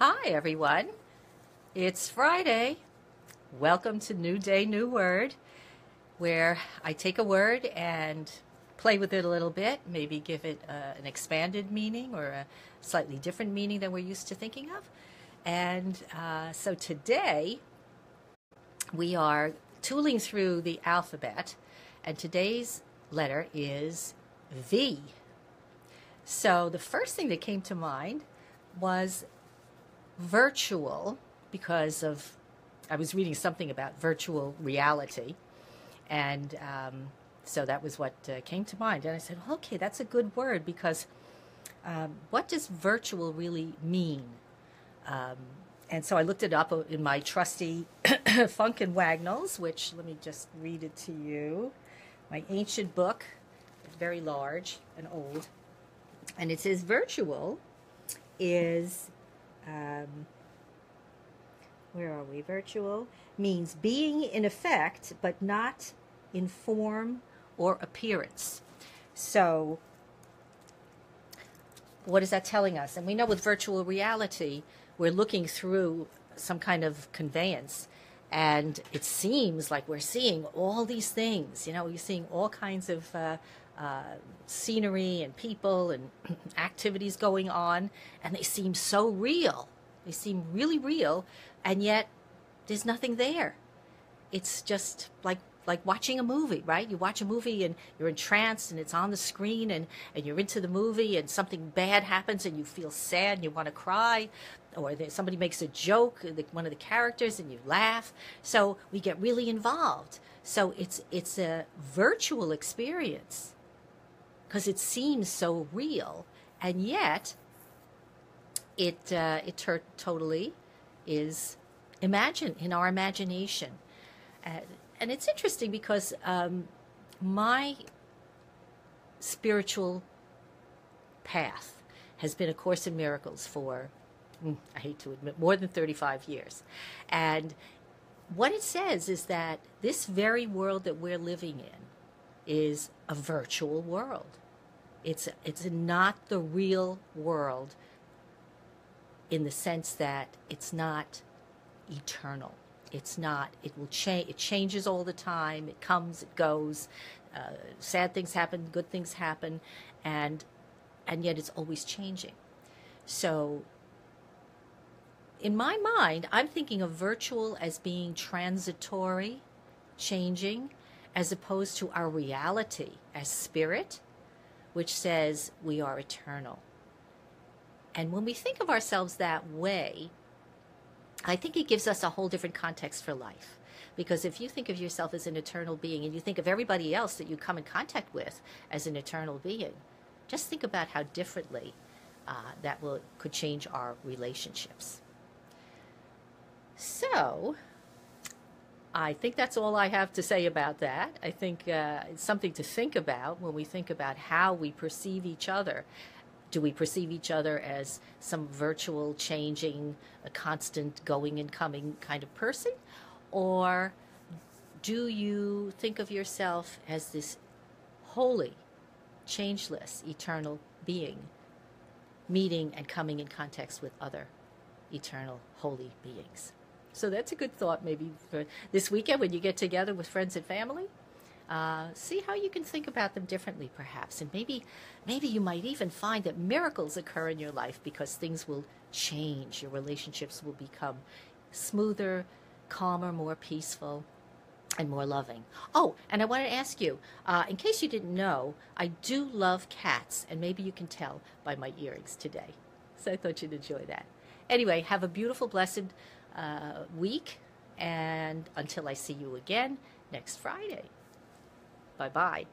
Hi, everyone. It's Friday. Welcome to New Day, New Word, where I take a word and play with it a little bit, maybe give it an expanded meaning or a slightly different meaning than we're used to thinking of. And so today we are tooling through the alphabet, and today's letter is V. So the first thing that came to mind was virtual, because I was reading something about virtual reality, and so that was what came to mind. And I said, okay, that's a good word, because what does virtual really mean? And so I looked it up in my trusty Funk and Wagnalls, which, let me just read it to you, my ancient book. It's very large and old. And it says virtual is, where are we? Virtual means being in effect, but not in form or appearance. So what is that telling us? And we know with virtual reality, we're looking through some kind of conveyance, and it seems like we're seeing all these things. You know, you're seeing all kinds of scenery and people and activities going on, and they seem so real. They seem really real, and yet there's nothing there. It's just like watching a movie, right? You watch a movie and you're entranced and it's on the screen, and you're into the movie, and something bad happens and you feel sad and you want to cry, or somebody makes a joke, one of the characters, and you laugh. So we get really involved. So it's a virtual experience because it seems so real, and yet it totally is in our imagination. And it's interesting because my spiritual path has been A Course in Miracles for, I hate to admit, more than 35 years. And what it says is that this very world that we're living in is a virtual world. It's not the real world, in the sense that it's not eternal. It's not, it will change, it changes all the time, it comes, it goes, sad things happen, good things happen, and yet it's always changing. So in my mind, I'm thinking of virtual as being transitory, changing, as opposed to our reality as spirit, which says we are eternal. And when we think of ourselves that way, I think it gives us a whole different context for life. Because if you think of yourself as an eternal being, and you think of everybody else that you come in contact with as an eternal being, just think about how differently could change our relationships. So I think that's all I have to say about that. I think it's something to think about when we think about how we perceive each other. Do we perceive each other as some virtual, changing, a constant going and coming kind of person? Or do you think of yourself as this holy, changeless, eternal being, meeting and coming in contact with other eternal, holy beings? So that's a good thought maybe for this weekend when you get together with friends and family. See how you can think about them differently, perhaps. And maybe you might even find that miracles occur in your life because things will change. Your relationships will become smoother, calmer, more peaceful, and more loving. Oh, and I want to ask you, in case you didn't know, I do love cats, and maybe you can tell by my earrings today. So I thought you'd enjoy that. Anyway, have a beautiful, blessed week, and until I see you again next Friday. Bye-bye.